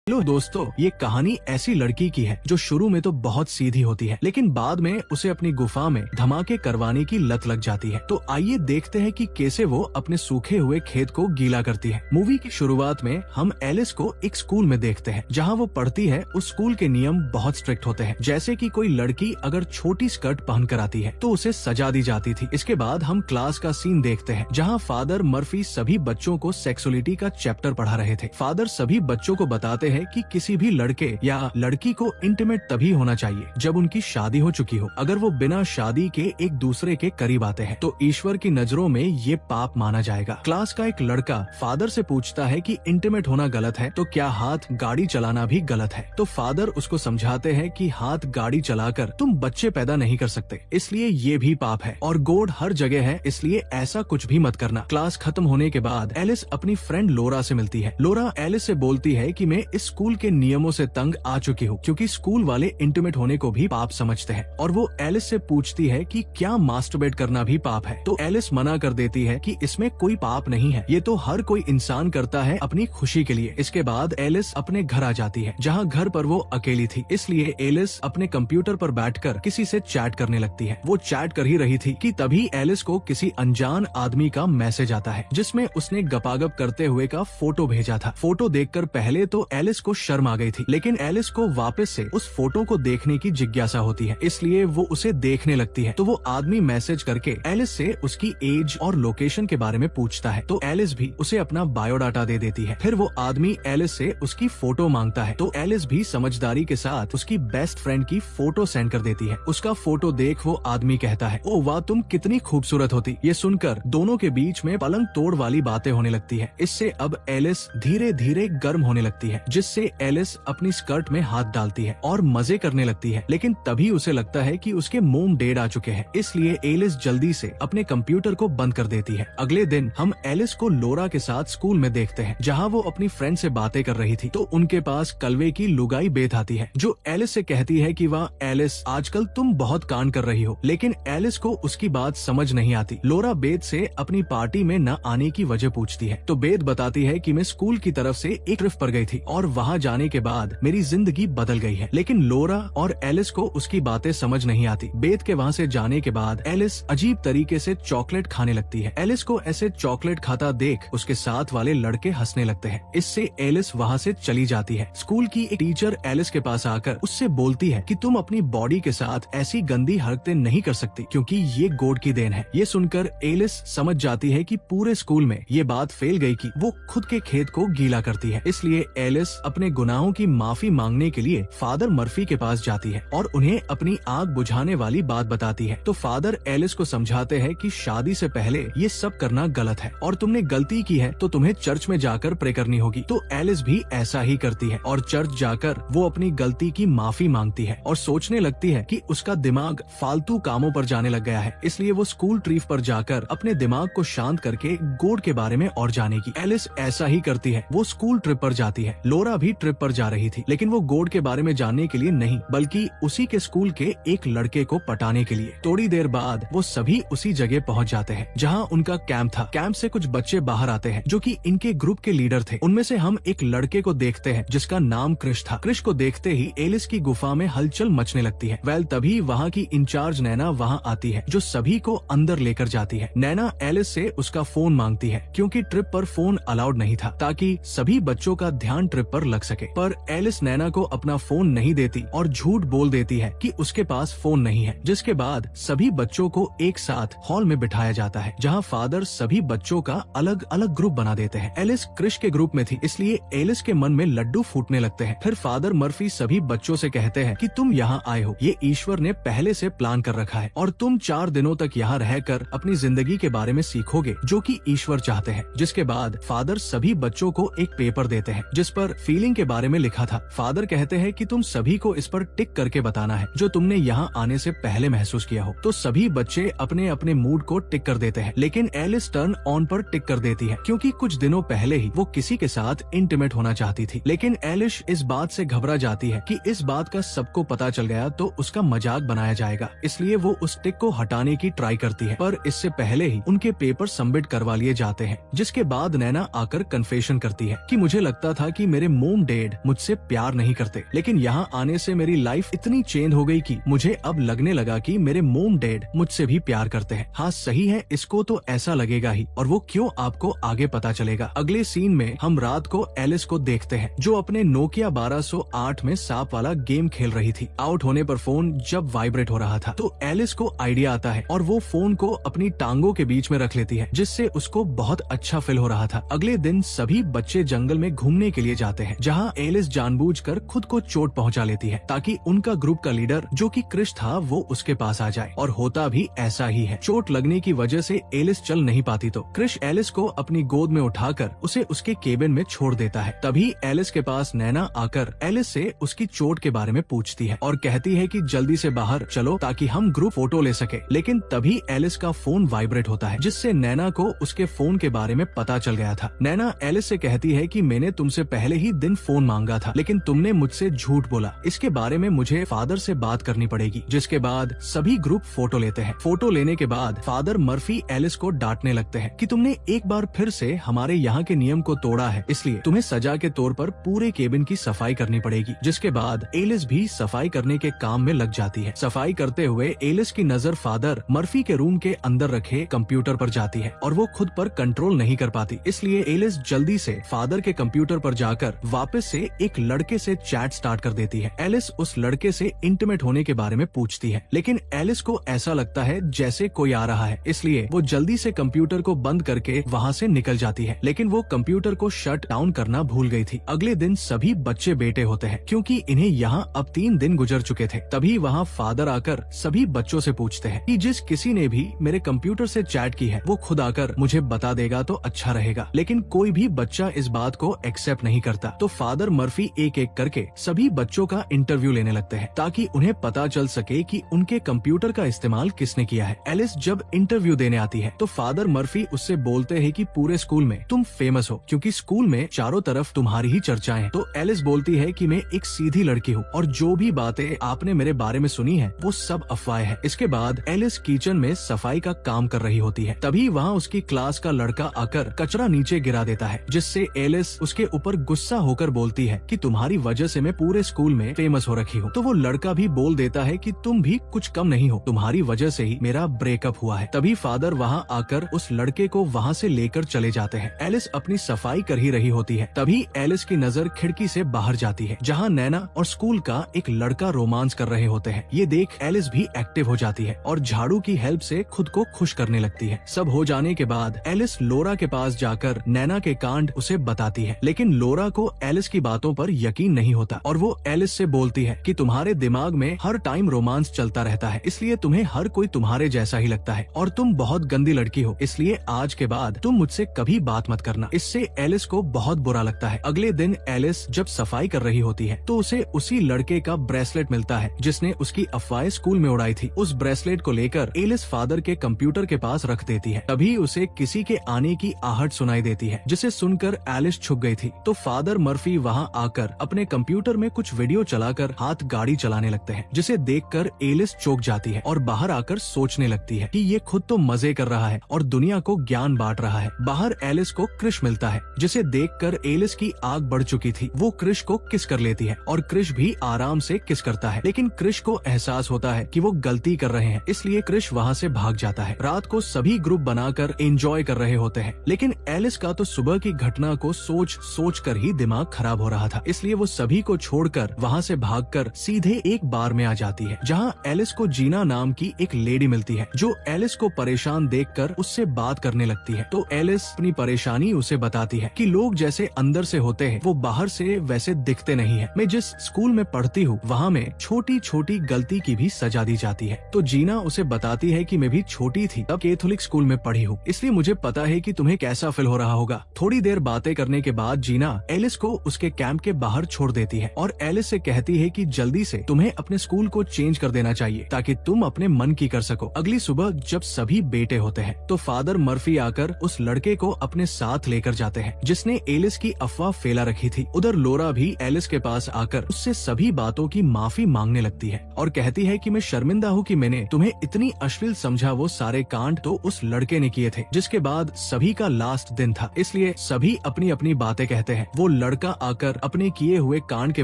Hello दोस्तों, ये कहानी ऐसी लड़की की है जो शुरू में तो बहुत सीधी होती है, लेकिन बाद में उसे अपनी गुफा में धमाके करवाने की लत लग जाती है। तो आइए देखते हैं कि कैसे वो अपने सूखे हुए खेत को गीला करती है। मूवी की शुरुआत में हम एलिस को एक स्कूल में देखते हैं जहाँ वो पढ़ती है। उस स्कूल के नियम बहुत स्ट्रिक्ट होते हैं, जैसे कि कोई लड़की अगर छोटी स्कर्ट पहन कर आती है तो उसे सजा दी जाती थी। इसके बाद हम क्लास का सीन देखते हैं जहाँ फादर मर्फी सभी बच्चों को सेक्सुअलिटी का चैप्टर पढ़ा रहे थे। फादर सभी बच्चों को बताते हैं कि किसी भी लड़के या लड़की को इंटीमेट तभी होना चाहिए जब उनकी शादी हो चुकी हो। अगर वो बिना शादी के एक दूसरे के करीब आते हैं तो ईश्वर की नजरों में ये पाप माना जाएगा। क्लास का एक लड़का फादर से पूछता है कि इंटीमेट होना गलत है तो क्या हाथ गाड़ी चलाना भी गलत है। तो फादर उसको समझाते हैं कि हाथ गाड़ी चलाकर तुम बच्चे पैदा नहीं कर सकते, इसलिए ये भी पाप है और गोड हर जगह है, इसलिए ऐसा कुछ भी मत करना। क्लास खत्म होने के बाद एलिस अपनी फ्रेंड लोरा से मिलती है। लोरा एलिस से बोलती है कि मैं इस स्कूल के नियमों से तंग आ चुकी हूँ, क्योंकि स्कूल वाले इंटीमेट होने को भी पाप समझते हैं। और वो एलिस से पूछती है कि क्या मास्टरबेट करना भी पाप है। तो एलिस मना कर देती है कि इसमें कोई पाप नहीं है, ये तो हर कोई इंसान करता है अपनी खुशी के लिए। इसके बाद एलिस अपने घर आ जाती है, जहाँ घर पर वो अकेली थी, इसलिए एलिस अपने कंप्यूटर पर बैठकर किसी से चैट करने लगती है। वो चैट कर ही रही थी कि तभी एलिस को किसी अनजान आदमी का मैसेज आता है, जिसमें उसने गपागप करते हुए का फोटो भेजा था। फोटो देखकर पहले तो एलिस को शर्म आ गई थी, लेकिन एलिस को वापस से उस फोटो को देखने की जिज्ञासा होती है, इसलिए वो उसे देखने लगती है। तो वो आदमी मैसेज करके एलिस से उसकी एज और लोकेशन के बारे में पूछता है, तो एलिस भी उसे अपना बायोडाटा दे देती है। फिर वो आदमी एलिस से उसकी फोटो मांगता है, तो एलिस भी समझदारी के साथ उसकी बेस्ट फ्रेंड की फोटो सेंड कर देती है। उसका फोटो देख वो आदमी कहता है, ओ वाह, तुम कितनी खूबसूरत होती। ये सुनकर दोनों के बीच में पलंग तोड़ वाली बातें होने लगती है। इससे अब एलिस धीरे धीरे गर्म होने लगती है, जिससे एलिस अपनी स्कर्ट में हाथ डालती है और मजे करने लगती है। लेकिन तभी उसे लगता है कि उसके मोम डेड आ चुके हैं, इसलिए एलिस जल्दी से अपने कंप्यूटर को बंद कर देती है। अगले दिन हम एलिस को लोरा के साथ स्कूल में देखते हैं, जहाँ वो अपनी फ्रेंड से बातें कर रही थी। तो उनके पास कलवे की लुगाई बेथ आती है, जो एलिस से कहती है कि वाह एलिस, आजकल तुम बहुत कांड कर रही हो। लेकिन एलिस को उसकी बात समझ नहीं आती। लोरा बेथ से अपनी पार्टी में न आने की वजह पूछती है, तो बेथ बताती है कि मैं स्कूल की तरफ से एक ट्रिप पर गई थी और वहाँ जाने के बाद मेरी जिंदगी बदल गई है। लेकिन लोरा और एलिस को उसकी बातें समझ नहीं आती। बेथ के वहाँ से जाने के बाद एलिस अजीब तरीके से चॉकलेट खाने लगती है। एलिस को ऐसे चॉकलेट खाता देख उसके साथ वाले लड़के हंसने लगते हैं। इससे एलिस वहाँ से चली जाती है। स्कूल की एक टीचर एलिस के पास आकर उससे बोलती है कि तुम अपनी बॉडी के साथ ऐसी गंदी हरकतें नहीं कर सकती, क्योंकि ये गॉड की देन है। ये सुनकर एलिस समझ जाती है कि पूरे स्कूल में ये बात फैल गई कि वो खुद के खेत को गीला करती है। इसलिए एलिस अपने गुनाहों की माफी मांगने के लिए फादर मर्फी के पास जाती है और उन्हें अपनी आग बुझाने वाली बात बताती है। तो फादर एलिस को समझाते हैं कि शादी से पहले ये सब करना गलत है और तुमने गलती की है तो तुम्हें चर्च में जाकर प्रे करनी होगी। तो एलिस भी ऐसा ही करती है और चर्च जाकर वो अपनी गलती की माफी मांगती है और सोचने लगती है कि उसका दिमाग फालतू कामों पर जाने लग गया है, इसलिए वो स्कूल ट्रिप पर जाकर अपने दिमाग को शांत करके गॉड के बारे में और जानेगी। एलिस ऐसा ही करती है, वो स्कूल ट्रिप पर जाती है। लोरा भी ट्रिप पर जा रही थी, लेकिन वो गॉड के बारे में जानने के लिए नहीं, बल्कि उसी के स्कूल के एक लड़के को पटाने के लिए। थोड़ी देर बाद वो सभी उसी जगह पहुंच जाते हैं जहां उनका कैंप था। कैंप से कुछ बच्चे बाहर आते हैं जो कि इनके ग्रुप के लीडर थे। उनमें से हम एक लड़के को देखते हैं जिसका नाम क्रिश था। क्रिश को देखते ही एलिस की गुफा में हलचल मचने लगती है। वेल तभी वहाँ की इंचार्ज नैना वहाँ आती है, जो सभी को अंदर लेकर जाती है। नैना एलिस से उसका फोन मांगती है, क्योंकि ट्रिप पर फोन अलाउड नहीं था, ताकि सभी बच्चों का ध्यान ट्रिप पर लग सके। पर एलिस नैना को अपना फोन नहीं देती और झूठ बोल देती है कि उसके पास फोन नहीं है, जिसके बाद सभी बच्चों को एक साथ हॉल में बिठाया जाता है, जहां फादर सभी बच्चों का अलग अलग ग्रुप बना देते हैं। एलिस क्रिश के ग्रुप में थी, इसलिए एलिस के मन में लड्डू फूटने लगते हैं। फिर फादर मर्फी सभी बच्चों से कहते हैं कि तुम यहाँ आए हो, ये ईश्वर ने पहले से प्लान कर रखा है और तुम 4 दिनों तक यहाँ रहकर अपनी जिंदगी के बारे में सीखोगे, जो कि ईश्वर चाहते हैं। जिसके बाद फादर सभी बच्चों को एक पेपर देते हैं जिस पर फीलिंग के बारे में लिखा था। फादर कहते हैं कि तुम सभी को इस पर टिक करके बताना है जो तुमने यहाँ आने से पहले महसूस किया हो। तो सभी बच्चे अपने अपने मूड को टिक कर देते हैं, लेकिन एलिस टर्न ऑन पर टिक कर देती है, क्योंकि कुछ दिनों पहले ही वो किसी के साथ इंटीमेट होना चाहती थी। लेकिन एलिस इस बात से घबरा जाती है कि इस बात का सबको पता चल गया तो उसका मजाक बनाया जाएगा, इसलिए वो उस टिक को हटाने की ट्राई करती है। पर इससे पहले ही उनके पेपर सबमिट करवा लिए जाते हैं, जिसके बाद नैना आकर कन्फेशन करती है कि मुझे लगता था कि मेरे मोम डैड मुझसे प्यार नहीं करते, लेकिन यहाँ आने से मेरी लाइफ इतनी चेंज हो गई कि मुझे अब लगने लगा कि मेरे मोम डैड मुझसे भी प्यार करते हैं। हाँ सही है, इसको तो ऐसा लगेगा ही, और वो क्यों आपको आगे पता चलेगा। अगले सीन में हम रात को एलिस को देखते हैं जो अपने नोकिया 1208 में सांप वाला गेम खेल रही थी। आउट होने पर फोन जब वाइब्रेट हो रहा था तो एलिस को आइडिया आता है और वो फोन को अपनी टांगों के बीच में रख लेती है, जिससे उसको बहुत अच्छा फील हो रहा था। अगले दिन सभी बच्चे जंगल में घूमने के लिए जाते हैं, जहाँ एलिस जानबूझकर खुद को चोट पहुंचा लेती है ताकि उनका ग्रुप का लीडर जो कि क्रिश था वो उसके पास आ जाए, और होता भी ऐसा ही है। चोट लगने की वजह से एलिस चल नहीं पाती तो क्रिश एलिस को अपनी गोद में उठाकर उसे उसके केबिन में छोड़ देता है। तभी एलिस के पास नैना आकर एलिस से उसकी चोट के बारे में पूछती है और कहती है कि जल्दी से बाहर चलो ताकि हम ग्रुप फोटो ले सके। लेकिन तभी एलिस का फोन वाइब्रेट होता है, जिससे नैना को उसके फोन के बारे में पता चल गया था। नैना एलिस से कहती है कि मैंने तुमसे पहले ही दिन फोन मांगा था, लेकिन तुमने मुझसे झूठ बोला। इसके बारे में मुझे फादर से बात करनी पड़ेगी। जिसके बाद सभी ग्रुप फोटो लेते हैं। फोटो लेने के बाद फादर मर्फी एलिस को डांटने लगते हैं कि तुमने एक बार फिर से हमारे यहाँ के नियम को तोड़ा है, इसलिए तुम्हें सजा के तौर पर पूरे केबिन की सफाई करनी पड़ेगी। जिसके बाद एलिस भी सफाई करने के काम में लग जाती है। सफाई करते हुए एलिस की नजर फादर मर्फी के रूम के अंदर रखे कंप्यूटर पर जाती है और वो खुद पर कंट्रोल नहीं कर पाती, इसलिए एलिस जल्दी से फादर के कंप्यूटर पर जाकर वापस से एक लड़के से चैट स्टार्ट कर देती है। एलिस उस लड़के से इंटीमेट होने के बारे में पूछती है, लेकिन एलिस को ऐसा लगता है जैसे कोई आ रहा है, इसलिए वो जल्दी से कंप्यूटर को बंद करके वहाँ से निकल जाती है। लेकिन वो कंप्यूटर को शट डाउन करना भूल गई थी। अगले दिन सभी बच्चे बेटे होते हैं क्योंकि इन्हें यहाँ अब 3 दिन गुजर चुके थे। तभी वहाँ फादर आकर सभी बच्चों से पूछते हैं कि जिस किसी ने भी मेरे कंप्यूटर से चैट की है वो खुद आकर मुझे बता देगा तो अच्छा रहेगा। लेकिन कोई भी बच्चा इस बात को एक्सेप्ट नहीं करता, तो फादर मर्फी एक एक करके सभी बच्चों का इंटरव्यू लेने लगते हैं ताकि उन्हें पता चल सके कि उनके कंप्यूटर का इस्तेमाल किसने किया है। एलिस जब इंटरव्यू देने आती है तो फादर मर्फी उससे बोलते हैं कि पूरे स्कूल में तुम फेमस हो क्योंकि स्कूल में चारों तरफ तुम्हारी ही चर्चाएं हैं। तो एलिस बोलती है कि मैं एक सीधी लड़की हूँ और जो भी बातें आपने मेरे बारे में सुनी है वो सब अफवाह है। इसके बाद एलिस किचन में सफाई का काम कर रही होती है। तभी वहाँ उसकी क्लास का लड़का आकर कचरा नीचे गिरा देता है, जिससे एलिस उसके ऊपर गुस्सा होकर बोलती है कि तुम्हारी वजह से मैं पूरे स्कूल में फेमस हो रखी हूँ। तो वो लड़का भी बोल देता है कि तुम भी कुछ कम नहीं हो, तुम्हारी वजह से ही मेरा ब्रेकअप हुआ है। तभी फादर वहाँ आकर उस लड़के को वहाँ से लेकर चले जाते हैं। एलिस अपनी सफाई कर ही रही होती है। तभी एलिस की नजर खिड़की से बाहर जाती है जहाँ नैना और स्कूल का एक लड़का रोमांस कर रहे होते हैं। ये देख एलिस भी एक्टिव हो जाती है और झाड़ू की हेल्प से खुद को खुश करने लगती है। सब हो जाने के बाद एलिस लोरा के पास जाकर नैना के कांड उसे बताती है, लेकिन लोरा को एलिस की बातों पर यकीन नहीं होता और वो एलिस से बोलती है कि तुम्हारे दिमाग में हर टाइम रोमांस चलता रहता है, इसलिए तुम्हें हर कोई तुम्हारे जैसा ही लगता है और तुम बहुत गंदी लड़की हो, इसलिए आज के बाद तुम मुझसे कभी बात मत करना। इससे एलिस को बहुत बुरा लगता है। अगले दिन एलिस जब सफाई कर रही होती है तो उसे उसी लड़के का ब्रेसलेट मिलता है जिसने उसकी अफवाहें स्कूल में उड़ाई थी। उस ब्रेसलेट को लेकर एलिस फादर के कंप्यूटर के पास रख देती है। तभी उसे किसी के आने की आहट सुनाई देती है, जिसे सुनकर एलिस छुप गई थी। तो फादर मर्फी वहाँ आकर अपने कंप्यूटर में कुछ वीडियो चलाकर हाथ गाड़ी चलाने लगते हैं, जिसे देखकर एलिस चौंक जाती है और बाहर आकर सोचने लगती है कि ये खुद तो मजे कर रहा है और दुनिया को ज्ञान बांट रहा है। बाहर एलिस को क्रिश मिलता है, जिसे देखकर एलिस की आग बढ़ चुकी थी। वो क्रिश को किस कर लेती है और क्रिश भी आराम से किस करता है, लेकिन क्रिश को एहसास होता है कि वो गलती कर रहे हैं, इसलिए क्रिश वहाँ से भाग जाता है। रात को सभी ग्रुप बनाकर एंजॉय कर रहे होते हैं, लेकिन एलिस का तो सुबह की घटना को सोच कर ही दिमाग खराब हो रहा था, इसलिए वो सभी को छोड़कर वहाँ से भागकर सीधे एक बार में आ जाती है जहाँ एलिस को जीना नाम की एक लेडी मिलती है जो एलिस को परेशान देखकर उससे बात करने लगती है। तो एलिस अपनी परेशानी उसे बताती है कि लोग जैसे अंदर से होते हैं वो बाहर से वैसे दिखते नहीं है। मैं जिस स्कूल में पढ़ती हूँ वहाँ में छोटी छोटी गलती की भी सजा दी जाती है। तो जीना उसे बताती है कि मैं भी छोटी थी तब कैथोलिक स्कूल में पढ़ी हूँ, इसलिए मुझे पता है कि तुम्हें कैसा फील हो रहा होगा। थोड़ी देर बातें करने के बाद जीना एलिस को उसके कैंप के बाहर छोड़ देती है और एलिस से कहती है कि जल्दी से तुम्हें अपने स्कूल को चेंज कर देना चाहिए ताकि तुम अपने मन की कर सको। अगली सुबह जब सभी बेटे होते हैं तो फादर मर्फी आकर उस लड़के को अपने साथ लेकर जाते हैं जिसने एलिस की अफवाह फैला रखी थी। उधर लोरा भी एलिस के पास आकर उससे सभी बातों की माफी मांगने लगती है और कहती है कि मैं शर्मिंदा हूँ कि मैंने तुम्हें इतनी अश्लील समझा। वो सारे कांड तो उस लड़के ने किए थे। जिसके बाद सभी का लास्ट दिन था, इसलिए सभी अपनी अपनी बातें कहते हैं। वो लड़का आकर अपने किए हुए कांड के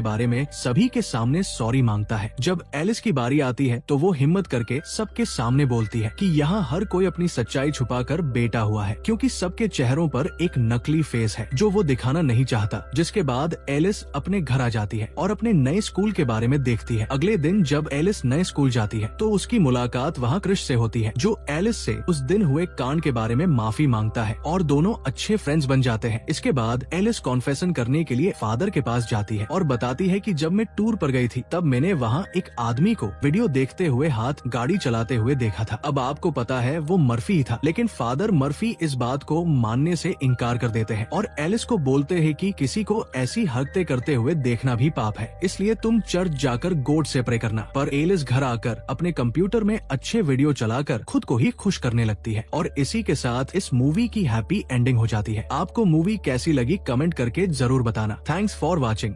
बारे में सभी के सामने सॉरी मांगता है। जब एलिस की बारी आती है तो वो हिम्मत करके सबके सामने बोलती है कि यहाँ हर कोई अपनी सच्चाई छुपाकर बेटा हुआ है, क्योंकि सबके चेहरों पर एक नकली फेस है जो वो दिखाना नहीं चाहता। जिसके बाद एलिस अपने घर आ जाती है और अपने नए स्कूल के बारे में देखती है। अगले दिन जब एलिस नए स्कूल जाती है तो उसकी मुलाकात वहाँ क्रिश से होती है, जो एलिस से उस दिन हुए कांड के बारे में माफी मांगता है और दोनों अच्छे फ्रेंड्स बन जाते हैं। इसके बाद एलिस कॉन्फेशन करने के लिए फादर के पास जाती है और बताती है कि जब मैं टूर पर गई थी तब मैंने वहाँ एक आदमी को वीडियो देखते हुए हाथ गाड़ी चलाते हुए देखा था। अब आपको पता है वो मर्फी ही था, लेकिन फादर मर्फी इस बात को मानने से इनकार कर देते हैं और एलिस को बोलते हैं कि किसी को ऐसी हरकतें करते हुए देखना भी पाप है, इसलिए तुम चर्च जाकर गॉड से प्रे करना। पर एलिस घर आकर अपने कंप्यूटर में अच्छे वीडियो चलाकर खुद को ही खुश करने लगती है और इसी के साथ इस मूवी की हैप्पी एंडिंग हो जाती है। आपको मूवी कैसी लगी कमेंट करके जरूर बताना। Thanks for watching.